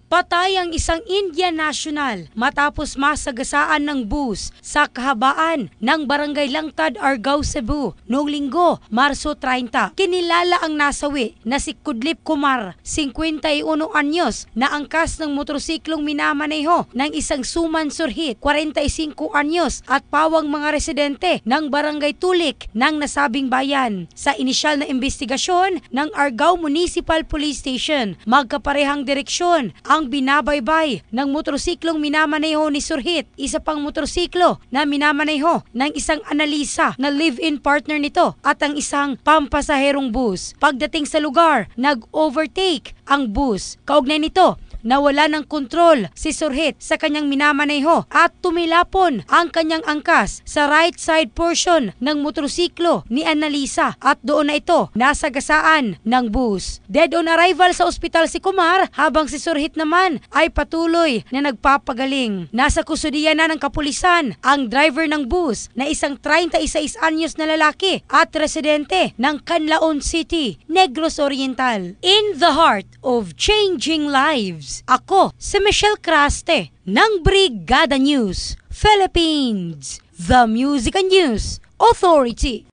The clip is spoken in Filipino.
Patay ang isang Indian national matapos masagasaan ng bus sa kahabaan ng Barangay Langtad, Argao, Cebu noong Linggo, Marso 30. Kinilala ang nasawi na si Kudlip Kumar, 51 anyos, na angkas ng motorsiklong minamaneho ng isang suman surhit, 45 anyos, at pawang mga residente ng Barangay Tulik ng nasabing bayan. Sa inisyal na investigasyon ng Argao Municipal Police Station, magkaparehang direksyon ang binabaybay ng motorsiklong minamaneho ni Surhit, isa pang motorsiklo na minamaneho ng isang analisa na live-in partner nito at ang isang pampasaherong bus. Pagdating sa lugar, nag-overtake ang bus. Kaugnay nito, nawala ng kontrol si Surhit sa kanyang minamaneho at tumilapon ang kanyang angkas sa right side portion ng motorsiklo ni Annalisa at doon na ito nasagasaan ng bus. Dead on arrival sa ospital si Kumar habang si Surhit naman ay patuloy na nagpapagaling. Nasa kustudiya na ng kapulisan ang driver ng bus na isang 36 anyos na lalaki at residente ng Canlaon City, Negros Oriental. In the heart of changing lives, ako si Michelle Craste ng Brigada News Philippines, the Music and News Authority.